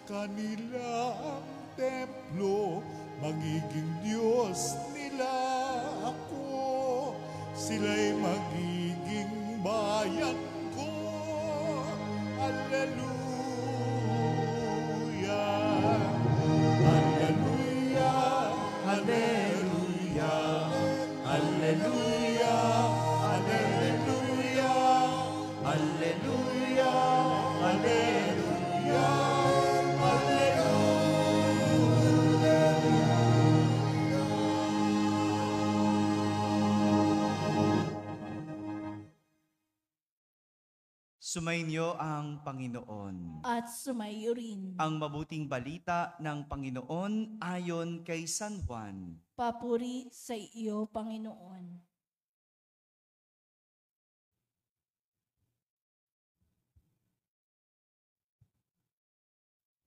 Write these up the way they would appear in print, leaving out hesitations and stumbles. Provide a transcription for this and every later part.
kanilang templo, magiging Diyos nila ako. Sila'y magiging bayan ko. Alleluia, Alleluia, Alleluia, Alleluia, Alleluia, Alleluia, Alleluia, Sumainyo ang Panginoon. At sumayo rin. Ang mabuting balita ng Panginoon ayon kay San Juan. Papuri sa iyo, Panginoon.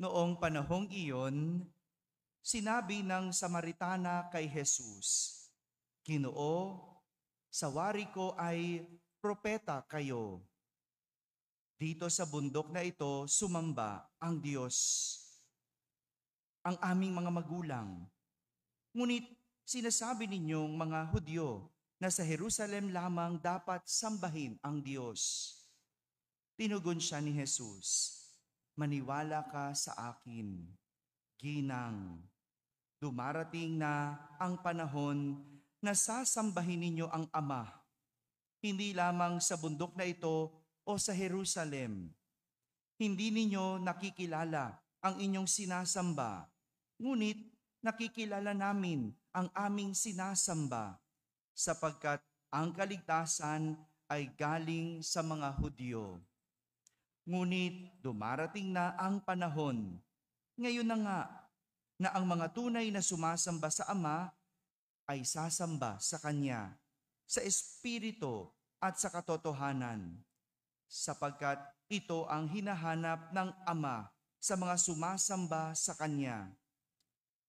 Noong panahong iyon, sinabi ng Samaritana kay Jesus, "Ginoo, sa wari ko ay propeta kayo. Dito sa bundok na ito, sumamba ang Diyos, ang aming mga magulang. Ngunit sinasabi ninyong mga Hudyo na sa Jerusalem lamang dapat sambahin ang Diyos." Tinugon siya ni Jesus, "Maniwala ka sa akin, ginang. Dumarating na ang panahon na sasambahin ninyo ang Ama, hindi lamang sa bundok na ito o sa Jerusalem. Hindi ninyo nakikilala ang inyong sinasamba, ngunit nakikilala namin ang aming sinasamba, sapagkat ang kaligtasan ay galing sa mga Hudyo. Ngunit dumarating na ang panahon, ngayon na nga, na ang mga tunay na sumasamba sa Ama ay sasamba sa Kanya, sa Espiritu at sa katotohanan, sapagkat ito ang hinahanap ng Ama sa mga sumasamba sa Kanya.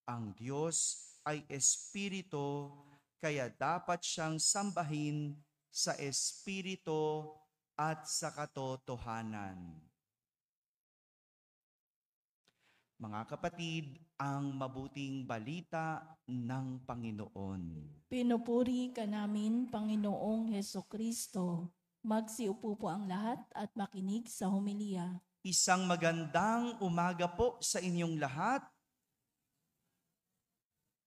Ang Diyos ay Espiritu, kaya dapat siyang sambahin sa Espiritu at sa katotohanan." Mga kapatid, ang mabuting balita ng Panginoon. Pinupuri ka namin, Panginoong Hesukristo. Magsiupo po ang lahat at makinig sa homilya. Isang magandang umaga po sa inyong lahat.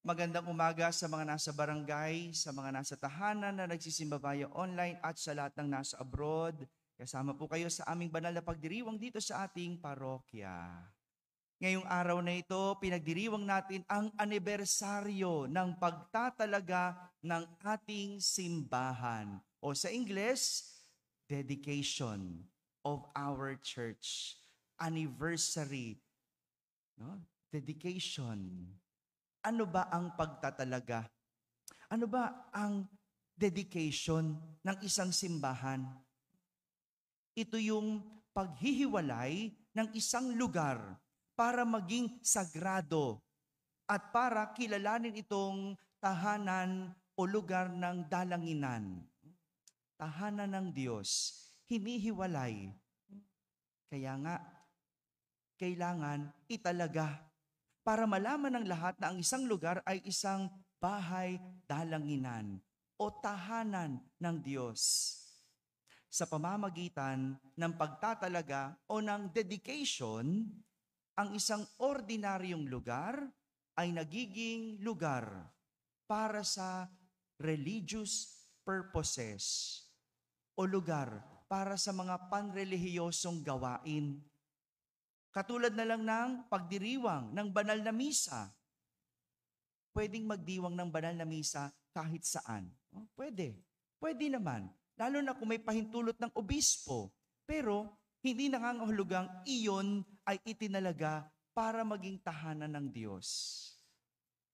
Magandang umaga sa mga nasa barangay, sa mga nasa tahanan na nagsisimba via online at sa lahat ng nasa abroad. Kasama po kayo sa aming banal na pagdiriwang dito sa ating parokya. Ngayong araw na ito, pinagdiriwang natin ang anibersaryo ng pagtatalaga ng ating simbahan. O sa Ingles, dedication of our church. Anniversary. No? Dedication. Ano ba ang pagtatalaga? Ano ba ang dedication ng isang simbahan? Ito yung paghihiwalay ng isang lugar para maging sagrado at para kilalanin itong tahanan o lugar ng dalanginan. Tahanan ng Diyos, hinihiwalay. Kaya nga, kailangan italaga para malaman ng lahat na ang isang lugar ay isang bahay dalanginan o tahanan ng Diyos. Sa pamamagitan ng pagtatalaga o ng dedication, ang isang ordinaryong lugar ay nagiging lugar para sa religious purposes o lugar para sa mga panrelihiyosong gawain. Katulad na lang ng pagdiriwang ng banal na misa. Pwedeng magdiwang ng banal na misa kahit saan. Pwede. Pwede naman. Lalo na kung may pahintulot ng obispo. Pero hindi nangangahulugang iyon ay itinalaga para maging tahanan ng Diyos.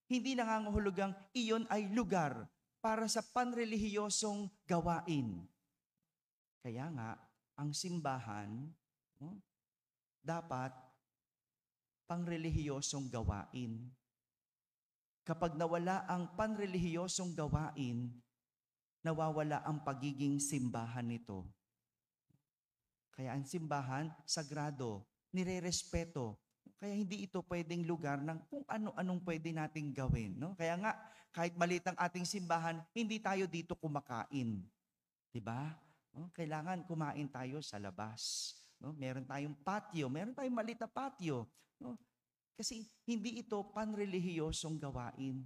Hindi nangangahulugang iyon ay lugar para sa panrelihiyosong gawain. Kaya nga, ang simbahan, dapat panrelihiyosong gawain. Kapag nawala ang panrelihiyosong gawain, nawawala ang pagiging simbahan nito. Kaya ang simbahan, sagrado, nirerespeto. Kaya hindi ito pwedeng lugar ng kung ano-anong pwede nating gawin. No? Kaya nga, kahit maliit ang ating simbahan, hindi tayo dito kumakain. Diba? No? Kailangan kumain tayo sa labas. No? Meron tayong patio, meron tayong maliit na patio. No? Kasi hindi ito panrelihiyosong gawain.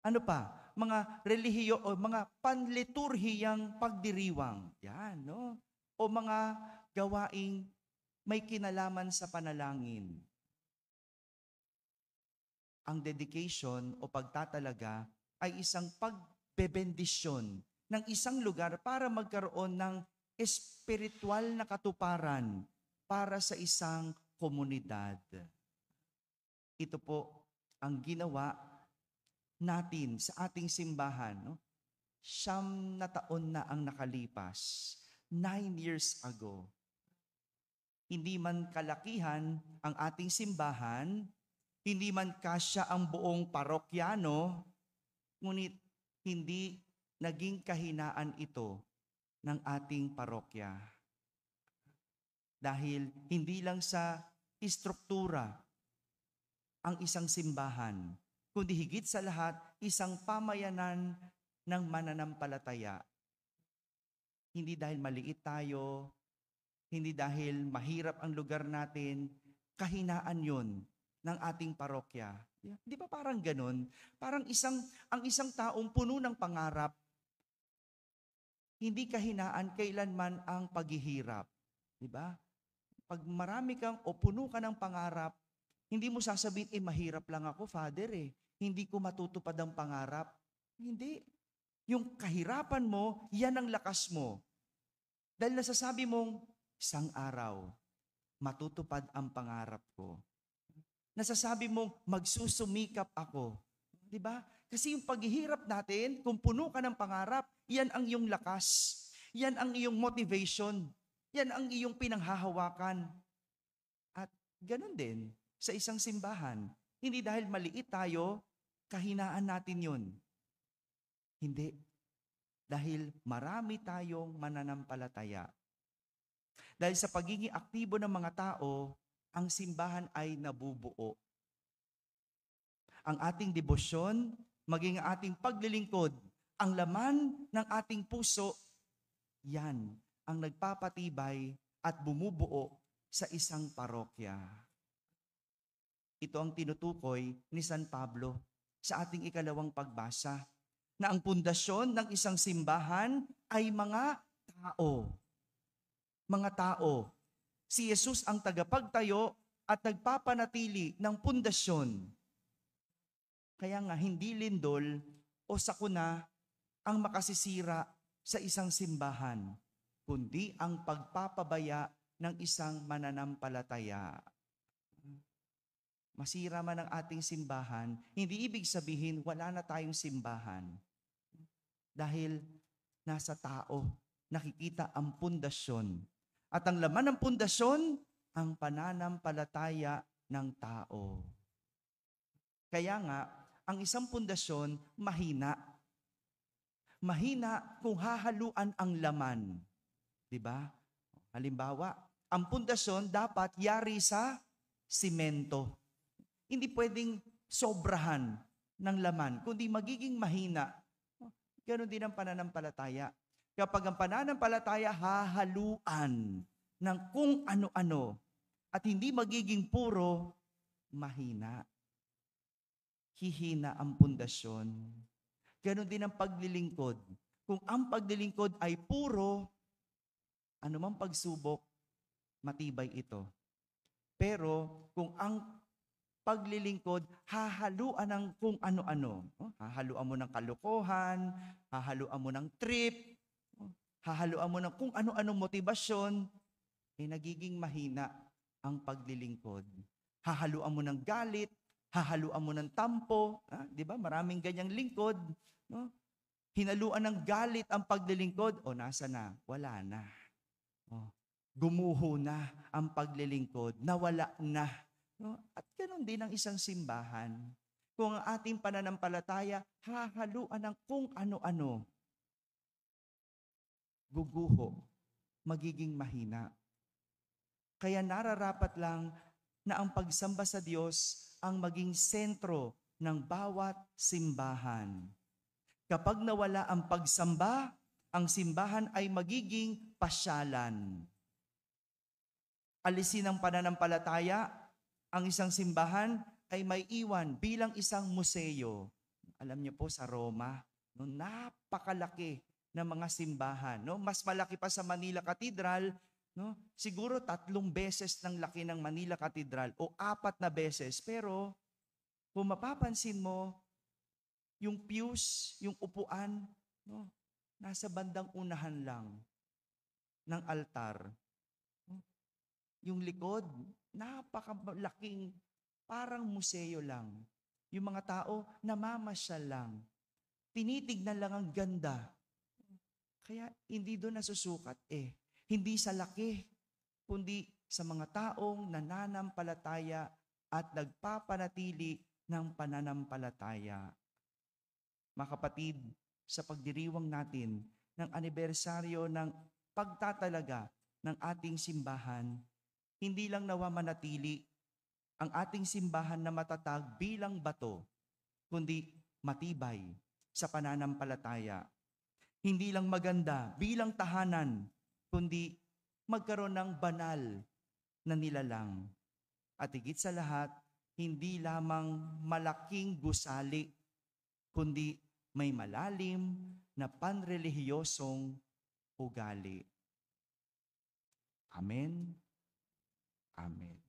Ano pa? Mga relihiyo o mga panliturhiyang pagdiriwang. Yan, no? O mga gawaing may kinalaman sa panalangin. Ang dedication o pagtatalaga ay isang pagbebendisyon ng isang lugar para magkaroon ng espiritual na katuparan para sa isang komunidad. Ito po ang ginawa natin sa ating simbahan. No? 9 na taon na ang nakalipas. 9 years ago. Hindi man kalakihan ang ating simbahan, hindi man kasya ang buong parokyano, ngunit hindi naging kahinaan ito ng ating parokya. Dahil hindi lang sa istruktura ang isang simbahan, kundi higit sa lahat, isang pamayanan ng mananampalataya. Hindi dahil maliit tayo, hindi dahil mahirap ang lugar natin, kahinaan yun ng ating parokya. Di ba parang ganun? Parang ang isang taong puno ng pangarap, hindi kahinaan kailanman ang paghihirap. Di ba? Pag marami kang o puno ka ng pangarap, hindi mo sasabihin, mahirap lang ako, Father Hindi ko matutupad ang pangarap. Hindi. Yung kahirapan mo, yan ang lakas mo. Dahil nasasabi mong, isang araw, matutupad ang pangarap ko. Nasasabi mong, magsusumikap ako. Diba? Kasi yung paghihirap natin, kung puno ka ng pangarap, yan ang iyong lakas. Yan ang iyong motivation. Yan ang iyong pinanghahawakan. At ganun din sa isang simbahan. Hindi dahil maliit tayo, kahinaan natin yun. Hindi. Dahil marami tayong mananampalataya. Dahil sa pagiging aktibo ng mga tao, ang simbahan ay nabubuo. Ang ating debosyon, maging ang ating paglilingkod, ang laman ng ating puso, yan ang nagpapatibay at bumubuo sa isang parokya. Ito ang tinutukoy ni San Pablo sa ating ikalawang pagbasa, na ang pundasyon ng isang simbahan ay mga tao. Mga tao. Si Jesus ang tagapagtayo at nagpapanatili ng pundasyon. Kaya nga hindi lindol o sakuna ang makasisira sa isang simbahan, kundi ang pagpapabaya ng isang mananampalataya. Masira man ang ating simbahan, hindi ibig sabihin wala na tayong simbahan. Dahil nasa tao, nakikita ang pundasyon. At ang laman ng pundasyon, ang pananampalataya ng tao. Kaya nga, ang isang pundasyon, mahina. Mahina kung hahaluan ang laman. Diba? Halimbawa, ang pundasyon dapat yari sa simento. Hindi pwedeng sobrahan ng laman, kundi magiging mahina. Ganon din ang pananampalataya. Kapag ang pananampalataya hahaluan ng kung ano-ano at hindi magiging puro, mahina. Hihina ang pundasyon. Ganon din ang paglilingkod. Kung ang paglilingkod ay puro, anumang pagsubok, matibay ito. Pero kung ang paglilingkod, hahaluan ng kung ano-ano. Hahaluan mo ng kalokohan, hahaluan mo ng trip, hahaluan mo ng kung ano-anong motibasyon, nagiging mahina ang paglilingkod. Hahaluan mo ng galit, hahaluan mo ng tampo, di ba? Maraming ganyang lingkod, no? Hinaluan ng galit ang paglilingkod, nasa na? Wala na. Gumuho na ang paglilingkod, nawala na. No? At ganoon din ang isang simbahan. Kung ang ating pananampalataya, hahaluan ng kung ano-ano, guguho, magiging mahina. Kaya nararapat lang na ang pagsamba sa Diyos ang maging sentro ng bawat simbahan. Kapag nawala ang pagsamba, ang simbahan ay magiging pasyalan. Alisin ang pananampalataya, ang isang simbahan ay may iwan bilang isang museo. Alam niyo po sa Roma, no, napakalaki ng mga simbahan. No? Mas malaki pa sa Manila Cathedral, no? Siguro 3 beses ng laki ng Manila Cathedral o 4 na beses. Pero kung mapapansin mo, yung pews, yung upuan, no, nasa bandang unahan lang ng altar. Yung likod, napakalaking, parang museo lang. Yung mga tao, namamasyal lang. Tinitignan lang ang ganda. Kaya hindi doon nasusukat Hindi sa laki, kundi sa mga taong nananampalataya at nagpapanatili ng pananampalataya. Mga kapatid, sa pagdiriwang natin ng anibersaryo ng pagtatalaga ng ating simbahan, hindi lang nawa manatili ang ating simbahan na matatag bilang bato, kundi matibay sa pananampalataya. Hindi lang maganda bilang tahanan, kundi magkaroon ng banal na nilalang. At higit sa lahat, hindi lamang malaking gusali, kundi may malalim na panrelihiyosong ugali. Amen. Amen.